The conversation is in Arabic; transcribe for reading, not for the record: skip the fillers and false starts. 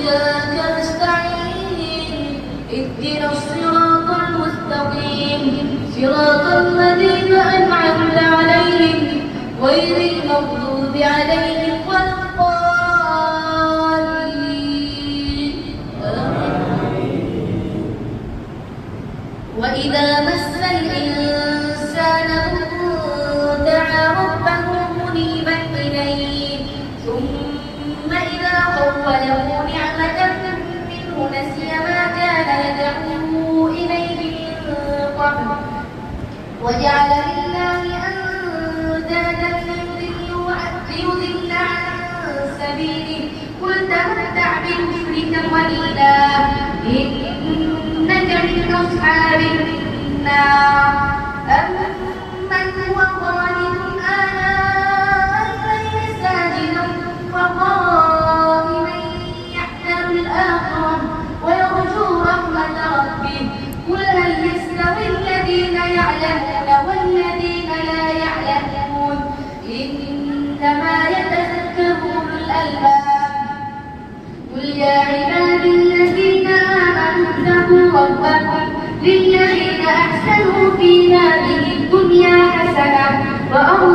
إياك نستعين اهدنا الصراط المستقيم صراط الذين أنعمت عليهم غير المغضوب عليهم ولا الضالين. وإذا مس الإنسان ضر دعا ربه منيبا إليه ثم إذا خوله نعمة منه نسي ما كان يدعو إليه من قبل وجعل لله أندادا ليضل عن سبيله قل تمتع بكفرك قليلا إنك من أصحاب النار. أمن هو قانت آناء الليل ساجدا وقائما يحذر الآخرة ويرجو رحمة ربه قل هل يستوي الذين يعلمون والذين لا يعلمون إنما يتذكر أولو الألباب. قل يا عبادي الذين آمنوا اتقوا ربكم للذين أحسنوا في هذه الدنيا حسنة وأرض